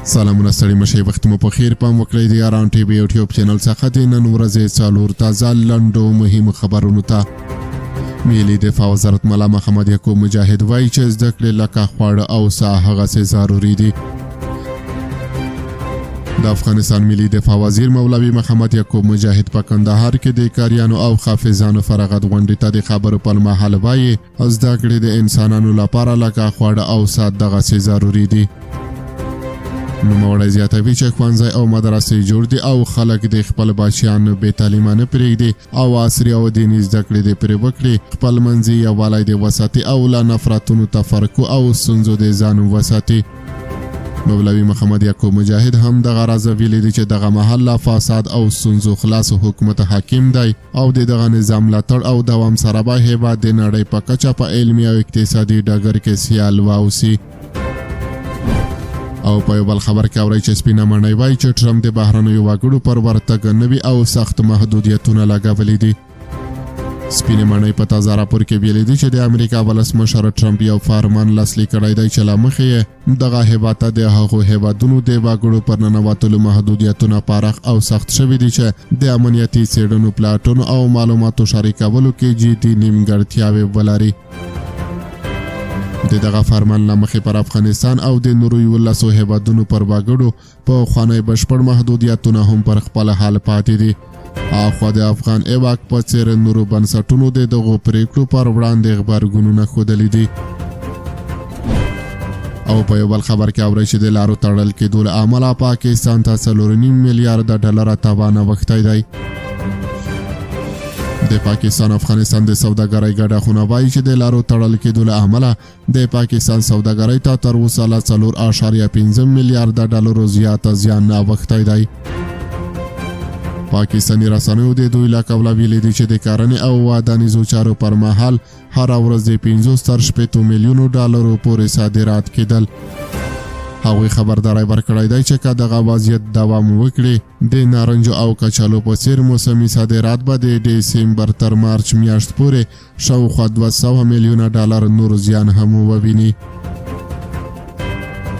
سلامونه ستړي مشئ وخت مو په خیر پام وکړئ د یاران ټي وي یوټیوب چینل څخه د نن ورځې څلور تازه لنډو مهمو خبرونو ته ملي دفاع وزارت ملا محمد یعقوب مجاهد وایي چې زده کړې لکه خواړه او ساه هغسې ضروري دي. د افغانستان ملي دفاع وزیر مولوي محمد یعقوب مجاهد په کندهار کې د کاریانو او حافظانو فراغت غونډې ته د خبرو پر مهال وایي زده کړې د انسانانو لپاره لکه خواړه او ساه دغسې ضروري دي. نوموړی زیاتوي چې ښوونځی او مدرسې جوړ دي او خلک د خپل بچیان بې تعلیمه نه پرېږدي او عصري او دیني زده کړې دې پرې وکړي، خپل منځي یووالی دې وساتي او له نفرتونو تفرقو او ستونزو دې ځان وساتي. مولوي محمد یعقوب مجاهد هم دغه راز ویلي دي چې دغه مهال له فساد او ستونزو خلاص حکومت حاکم دی او د دغه نظام ملاتړ او دوام سره به هېواد د نړۍ په کچه په علمي او اقتصادي ډګر کې سیال واوسي. او په یو بل خبر کې اورئ چې سپینه ماڼۍ وایي چې ټرمپ د بهرنیو وګړو پر ورتګ نوي او سخت محدودیتونه لګولي دي. سپینه ماڼۍ په تازه راپور کې ویلي دي چې د امریکا ولسمشر ټرمپ یو فرمان لاسلیک کړی دی چې له مخې یې دغه هېواد ته د هغو هېوادونو د وګړو پر ننوتلو محدودیتونه پراخ او سخت شوي دي چې د امنیتي څېړنو پلاټونو او معلوماتو شریکولو کې جدي نیمګړتیاوې ولري. د دغه فرمان له مخې پر افغانستان او د نورو 11 هېوادونو پر وګړو په خوانی بشپړ محدودیتونه هم پر خپل حال پاتې دي. اخوا د افغان ایواک په څېر نورو بنسټونو د دغو پریکړو پر وړاندې غبرګونونه ښودلي دي. او په یو بل خبر کې اورئ چې د لارو تړل کېدو له امله پاکستان ته 4.5 میلیارډ ډالر تاوان اوښتی دی. د پاکستان افغانستان د سوداګرۍ ګډه خونه وایي چې د لارو تړل کېدو له امله د پاکستان سوداګرۍ ته تر اوسه له 4.5 میلیارډ ډالرو زیاته زیان اوښتی دی. پاکستاني رسنیو د دوی له قوله ویلي دي چې د کرنې او ودانیزو چارو پر مهال هره ورځ د 5.6 میلیونو ډالرو پورې صادرات کېدل. هغوی خبرداری ورکړی دی چې که دغه وضعیت دوام وکړي د نارنجو او کچالو په څېر موسمي صادرات به د ډسمبر تر مارچ میاشت پورې شاوخوا 200 میلیونه ډالر نور زیان هم وویني.